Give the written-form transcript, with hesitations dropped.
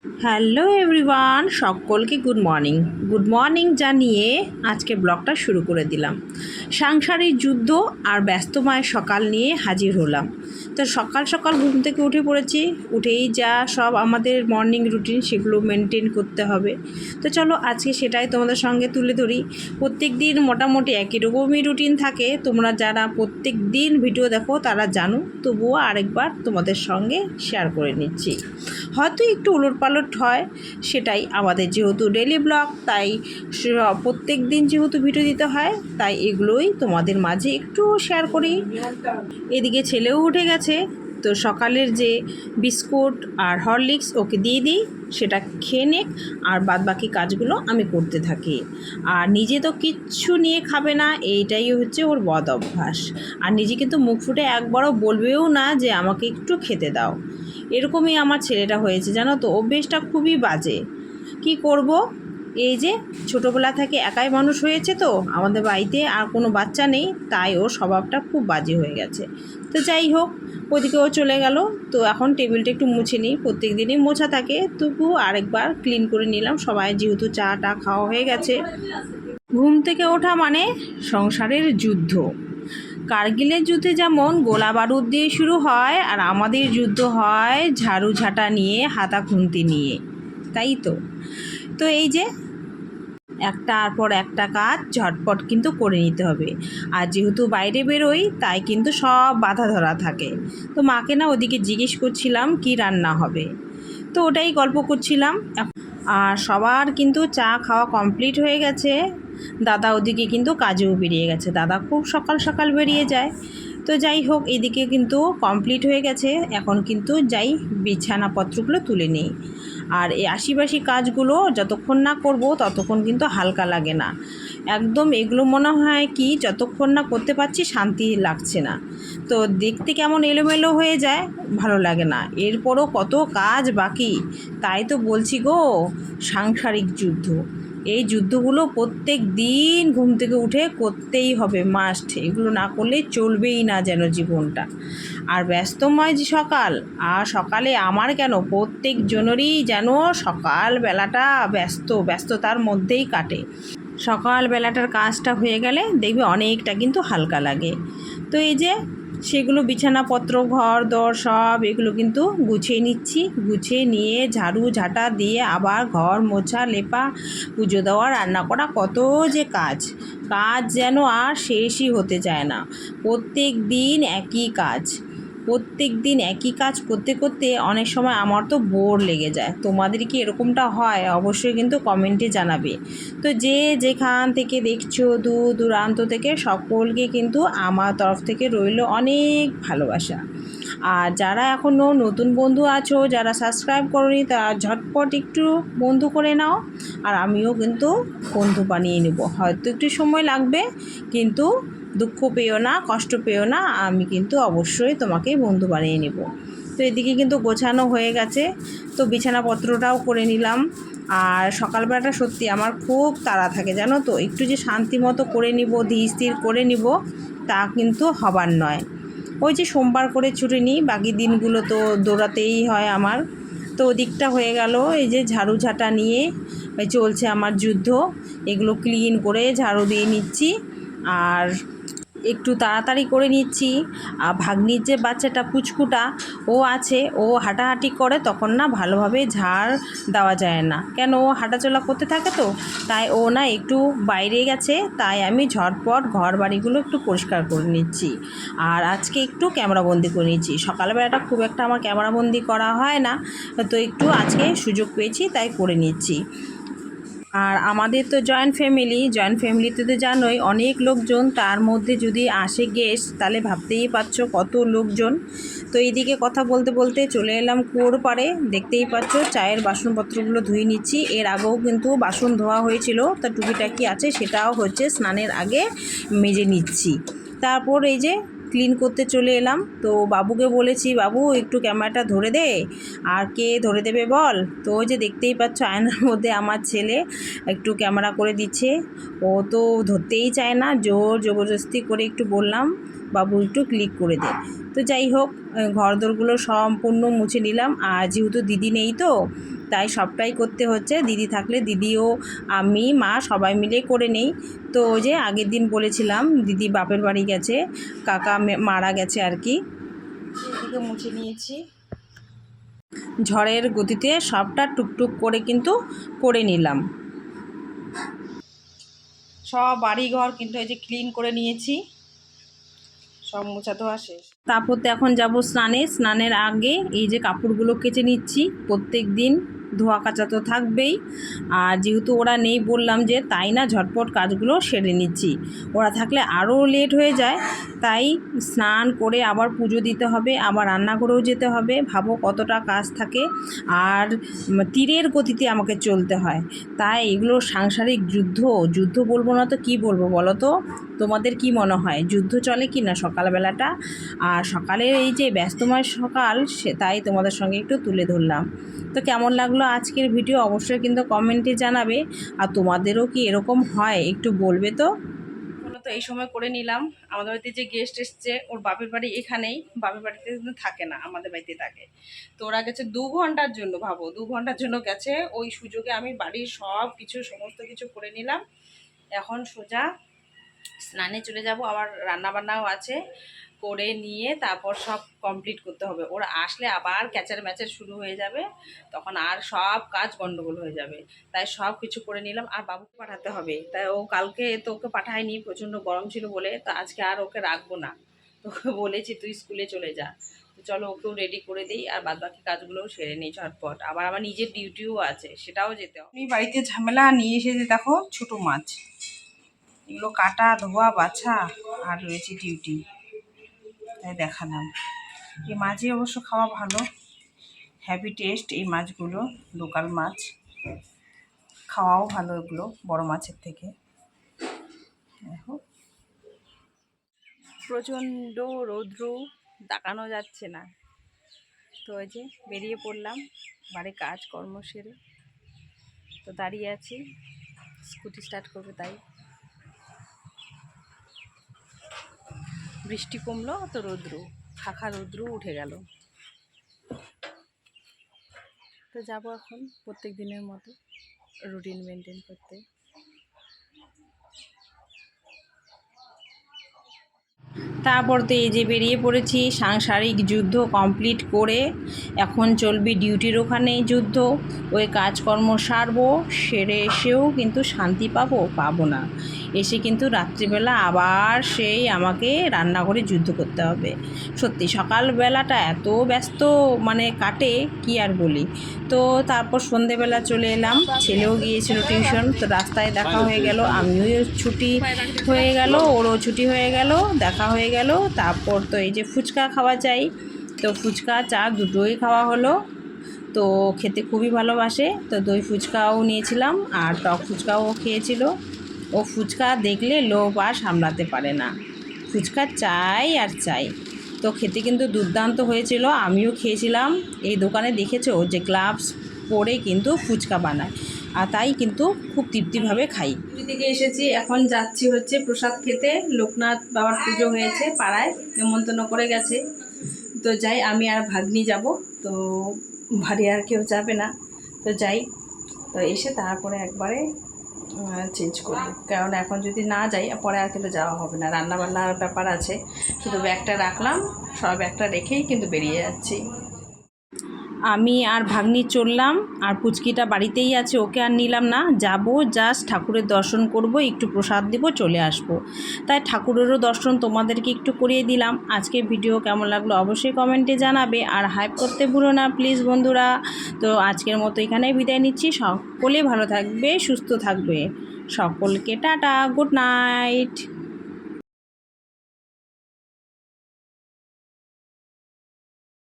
Hello everyone, সকলকে good morning জানিয়ে আজকে ব্লগটা শুরু করে দিলাম। সাংসারিক যুদ্ধ আর ব্যস্তময় সকাল নিয়ে হাজির হলাম। তো সকাল সকাল ঘুম থেকে উঠে পড়েছি। উঠেই যা সব আমাদের মর্নিং রুটিন সেগুলো মেনটেন করতে হবে। তো চলো আজকে সেটাই তোমাদের সঙ্গে তুলে ধরি। প্রত্যেক দিন মোটামুটি একই রকমই রুটিন থাকে। তোমরা যারা প্রত্যেক দিন ভিডিও দেখো তারা জানো, তবুও আরেকবার তোমাদের সঙ্গে শেয়ার করে নিচ্ছি। হয়তো একটু উলটপালট হয়, সেটাই আমাদের যেহেতু ডেলি ব্লগ, তাই প্রত্যেক দিন যেহেতু ভিডিও দিতে হয়, তাই এগুলোই তোমাদের মাঝে একটু শেয়ার করি। এদিকে ছেলেও উঠে গেছে, তো সকালের যে বিস্কুট আর হরলিক্স ওকে দিয়ে দিই, সেটা খেয়ে নেক, আর বাদবাকি কাজগুলো আমি করতে থাকি। আর নিজে তো কিচ্ছু নিয়ে খাবে না, এইটাই হচ্ছে ওর বদ অভ্যাস। আর নিজে কিন্তু মুখ ফুটে একবারও বলবেও না যে আমাকে একটু খেতে দাও। এরকমই আমার ছেলেটা হয়েছে, জানো তো, অভ্যেসটা খুবই বাজে। কি করব, এই যে ছোটোবেলা থেকে একাই মানুষ হয়েছে, তো আমাদের বাড়িতে আর কোনো বাচ্চা নেই, তাই ওর স্বভাবটা খুব বাজে হয়ে গেছে। তো যাই হোক, ওদিকে ও চলে গেল। তো এখন টেবিলটা একটু মুছে নিই, প্রত্যেক দিনই মোছা থাকে, তবু আরেকবার ক্লিন করে নিলাম। সবাই যেহেতু চা খাওয়া হয়ে গেছে। ঘুম থেকে ওঠা মানে সংসারের যুদ্ধ। কার্গিলের যুদ্ধে যেমন গোলা বারুদ দিয়ে শুরু হয়, আর আমাদের যুদ্ধ হয় ঝাড়ু ঝাঁটা নিয়ে, হাতা খুন্তি নিয়ে, তাই তো। তো এই যে একটার পর একটা কাজ ঝটপট কিন্তু করে নিতে হবে। আর যেহেতু বাইরে বেরোই, তাই কিন্তু সব বাধা ধরা থাকে। তো মাকে না ওদিকে জিজ্ঞেস করছিলাম কি রান্না হবে, তো ওটাই গল্প করছিলাম। আর সবার কিন্তু চা খাওয়া কমপ্লিট হয়ে গেছে। দাদা ওদিকে কিন্তু কাজেও বেরিয়ে গেছে, দাদা খুব সকাল সকাল বেরিয়ে যায়। তো যাই হোক, এদিকে কিন্তু কমপ্লিট হয়ে গেছে। এখন কিন্তু যাই বিছানাপত্রগুলো তুলে নিই। আর এই আশিবাসি কাজগুলো যতক্ষণ না করব ততক্ষণ কিন্তু হালকা লাগে না একদম। এগুলো মনে হয় কি যতক্ষণ না করতে পারছি শান্তি লাগছে না। তো দেখতে কেমন এলোমেলো হয়ে যায়, ভালো লাগে না। এরপরও কত কাজ বাকি, তাই তো বলছি গো, সাংসারিক যুদ্ধ। এই যুদ্ধগুলো প্রত্যেক দিন ঘুম থেকে উঠে করতেই হবে, মাস্ট। এগুলো না করলে চলবেই না যেন জীবনটা। আর ব্যস্তময় যে সকাল, আর সকালে আমার কেন প্রত্যেক জনেরই যেন সকালবেলাটা ব্যস্ততার মধ্যেই কাটে। সকালবেলাটার কাজটা হয়ে গেলে দেখবে অনেকটা কিন্তু হালকা লাগে। তো এই যে সেগুলো বিছানাপত্র, ঘর দর সব এগুলো কিন্তু গুছিয়ে নিচ্ছি। গুছিয়ে নিয়ে ঝাড়ু ঝাঁটা দিয়ে আবার ঘর মোছা, লেপা, পুজো দেওয়া, রান্না করা, কত যে কাজ যেন আর শেষই হতে চায় না। প্রত্যেক দিন একই কাজ করতে করতে অনেক সময় আমার তো বোর লেগে যায়। তোমাদের কি এরকমটা হয়? অবশ্যই কিন্তু কমেন্টে জানাবে। তো যে যেখান থেকে দেখছো, দূর দূরান্ত থেকে, সকলকে কিন্তু আমার তরফ থেকে রইল অনেক ভালোবাসা। আর যারা এখনও নতুন বন্ধু আছো, যারা সাবস্ক্রাইব করোনি, তারা ঝটপট একটু বন্ধু করে নাও। আর আমিও কিন্তু বন্ধু বানিয়ে নেব। হয়তো একটু সময় লাগবে, কিন্তু দুঃখ পেও না, কষ্ট পেও না, আমি কিন্তু অবশ্যই তোমাকে বন্ধু বানিয়ে নেব। তো এদিকে কিন্তু গোছানো হয়ে গেছে, তো বিছানাপত্রটাও করে নিলাম। আর সকালবেলাটা সত্যি আমার খুব তাড়া থাকে, জানো তো। একটু যে শান্তি মতো করে নিব, ধীর স্থির করে নিব, তা কিন্তু হবার নয়। ওই যে সোমবার করে ছুটি নিই, বাকি দিনগুলো তো দৌড়াতেই হয় আমার। তো ওদিকটা হয়ে গেল। এই যে ঝাড়ু ঝাঁটা নিয়ে চলছে আমার যুদ্ধ। এগুলো ক্লিন করে ঝাড়ু দিয়ে নিচ্ছি, আর একটু তাড়াতাড়ি করে নিচ্ছি। আর ভাগ্নির যে বাচ্চাটা পুচকুটা ও আছে, ও হাঁটাহাঁটি করে, তখন না ভালোভাবে ঝাড় দেওয়া যায় না, কেন ও হাঁটাচলা করতে থাকে, তো তাই ও না একটু বাইরে গেছে, তাই আমি ঝটপট ঘর বাড়িগুলো একটু পরিষ্কার করে নিচ্ছি। আর আজকে একটু ক্যামেরাবন্দি করে নিচ্ছি। সকালবেলাটা খুব একটা আমার ক্যামেরাবন্দি করা হয় না, তো একটু আজকে সুযোগ পেয়েছি, তাই করে নিচ্ছি। আর আমাদের তো জয়েন্ট ফ্যামিলিতে তো জানোই অনেক লোকজন, তার মধ্যে যদি আসে গেস্ট, তাহলে ভাবতেই পারছো কত লোকজন। তো এইদিকে কথা বলতে বলতে চলে এলাম কুয়োর পাড়ে। দেখতেই পাচ্ছ চায়ের বাসনপত্রগুলো ধুয়ে নিচ্ছি। এর আগেও কিন্তু বাসন ধোয়া হয়েছিল, তা টুকিটাকি আছে, সেটাও হচ্ছে স্নানের আগে মেজে নিচ্ছি। তারপর এই যে ক্লিন করতে চলে এলাম। তো বাবুকে বলেছি, বাবু একটু ক্যামেরাটা ধরে দে। আর কে ধরে দেবে বল? তো ওই যে দেখতেই পাচ্ছ আয়নার মধ্যে আমার ছেলে একটু ক্যামেরা করে দিচ্ছে। ও তো ধরতেই চায় না, জোর জবরদস্তি করে একটু বললাম, বাবু একটু ক্লিক করে দে। তো যাই হোক, ঘরদোরগুলো সম্পূর্ণ মুছে নিলাম। আর যেহেতু দিদি নেই, তো তাই সবটাই করতে হচ্ছে। দিদি থাকলে দিদিও আমি মা সবাই মিলে করে নেই। তো ওই যে আগের দিন বলেছিলাম দিদি বাপের বাড়ি গেছে, কাকা মারা গেছে আর কি। এদিকে মুছে নিয়েছি, ঝড়ের গতিতে সবটা টুকটুক করে কিন্তু করে নিলাম। সব বাড়িঘর কিন্তু এই যে ক্লিন করে নিয়েছি, সব মোছা ধোয়া শেষ। তারপর তো এখন যাব স্নানে। স্নানের আগে এই যে কাপড়গুলো কেচে নিচ্ছি। প্রত্যেক দিন ধোয়া কাচা তো থাকবেই, আর যেহেতু ওরা নেই বললাম যে তাই না ঝটপট কাজগুলো সেরে নিচ্ছি। ওরা থাকলে আরও লেট হয়ে যায়, তাই স্নান করে আবার পুজো দিতে হবে, আবার রান্নাঘরেও যেতে হবে। ভাবো কতটা কাজ থাকে, আর তীরের গতিতে আমাকে চলতে হয়। তাই এগুলো সাংসারিক যুদ্ধ বলবো না তো কী বলবো বলো তো? তোমাদের কি মনে হয় যুদ্ধ চলে কি না সকালবেলাটা? আর সকালের এই যে ব্যস্তময় সকাল, তাই তোমাদের সঙ্গে একটু তুলে ধরলাম। তো কেমন লাগলো আজকের ভিডিও অবশ্যই কিন্তু কমেন্টে জানাবে। আর তোমাদেরও কি এরকম হয় একটু বলবে তো। তো এই সময় করে নিলাম। আমাদের বাড়িতে যে গেস্ট এসছে, ওর বাপের বাড়ি এখানেই, বাপের বাড়িতে কিন্তু থাকে না, আমাদের বাড়িতে থাকে। তো ওরা গেছে 2 ঘন্টার জন্য, ভাবো 2 ঘন্টার জন্য গেছে। ওই সুযোগে আমি বাড়ির সমস্ত কিছু করে নিলাম। এখন সোজা স্নানে চলে যাব, আবার রান্নাবান্নাও আছে, করে নিয়ে তারপর সব কমপ্লিট করতে হবে। ওরা আসলে আবার ক্যাচার ম্যাচার শুরু হয়ে যাবে, তখন আর সব কাজ গন্ডগোল হয়ে যাবে। তাই সব কিছু করে নিলাম। আর বাবুকে পাঠাতে হবে, তাই ও কালকে তো ওকে পাঠায়নি, প্রচণ্ড গরম ছিল বলে। তো আজকে আর ওকে রাখবো না, তোকে বলেছি তুই স্কুলে চলে যা। তো চলো ওকেও রেডি করে দিই, আর বাদবাকি কাজগুলোও সেরে নিই ঝটপট। আবার আমার নিজের ডিউটিও আছে, সেটাও যেতে হবে। আমি বাড়িতে ঝামেলা নিয়ে এসেছি, দেখো ছোটো মাছ, এগুলো কাটা ধোয়া বাছা, আর রয়েছে ডিউটি, তাই দেখালাম। এই মাছই অবশ্য খাওয়া ভালো, হ্যাভি টেস্ট এই মাছগুলো, লোকাল মাছ, খাওয়াও ভালো এগুলো বড় মাছের থেকে। দেখো প্রচণ্ড রৌদ্র, তাকানো যাচ্ছে না। তো ওই যে বেরিয়ে পড়লাম বাড়ির কাজকর্ম সেরে। তো দাঁড়িয়ে আছি, স্কুটি স্টার্ট করবে তাই। বৃষ্টি কমলো তো রৌদ্র, খাখা রৌদ্র উঠে গেল। তো যাবো এখন প্রত্যেক দিনের মতো রুটিন মেনটেন করতে। তারপর তো এই যে বেরিয়ে পড়েছি, সাংসারিক যুদ্ধ কমপ্লিট করে এখন চলবে ডিউটির ওখানেই যুদ্ধ। ওই কাজকর্ম সারবো, সেরে এসেও কিন্তু শান্তি পাবো না। এসে কিন্তু রাত্রিবেলা আবার সেই আমাকে রান্নাঘরে যুদ্ধ করতে হবে। সত্যি সকালবেলাটা এত ব্যস্ত মানে কাটে কি আর বলি। তো তারপর সন্ধেবেলা চলে এলাম, ছেলেও গিয়েছিল টিউশন। তো রাস্তায় দেখা হয়ে গেল, আমিও ছুটি হয়ে গেল, ওরও ছুটি হয়ে গেল, দেখা হয়ে গেল। তারপর তো এই যে ফুচকা খাওয়া চাই, তো ফুচকা চা দুটোই খাওয়া হলো। তো খেতে খুবই ভালোবাসে, তো দই ফুচকাও নিয়েছিলাম, আর টক ফুচকাও খেয়েছিল। ও ফুচকা দেখলে লোভ আর সামলাতে পারে না, ফুচকা চাই আর চাই। তো খেতে কিন্তু দুর্দান্ত হয়েছিল, আমিও খেয়েছিলাম। এই দোকানে দেখেছো যে গ্লাভস পরে কিন্তু ফুচকা বানায়, আর তাই কিন্তু খুব তৃপ্তিভাবে খাই। পুরী থেকে এসেছি, এখন যাচ্ছি হচ্ছে প্রসাদ খেতে। লোকনাথ বাবার পুজো হয়েছে পাড়ায়, নেমন্তন্ন করে গেছে। তো যাই, আমি আর ভাগ্নি যাব, তো বাড়ি আর কেউ যাবে না। তো যাই, তো এসে তারপরে একবারে চেঞ্জ করব, কারণ এখন যদি না যাই পরে আর কিন্তু যাওয়া হবে না। রান্নাবান্নার ব্যাপার আছে, শুধু ব্যাগটা রাখলাম, সব ব্যাগটা রেখেই কিন্তু বেরিয়ে যাচ্ছি। আমি আর ভাগ্নি চললাম, আর পুচকিটা বাড়িতেই আছে, ওকে আর নিলাম না। যাব জাস্ট ঠাকুরের দর্শন করব, একটু প্রসাদ দিব, চলে আসব। তাই ঠাকুরেরও দর্শন তোমাদেরকে একটু করিয়ে দিলাম। আজকের ভিডিও কেমন লাগলো অবশ্যই কমেন্টে জানাবে, আর হাইপ করতে ভুলো না প্লিজ বন্ধুরা। তো আজকের মতো এখানেই বিদায় নিচ্ছি। সকলে ভালো থাকবে, সুস্থ থাকবে, সকলকে টাটা, গুড নাইট।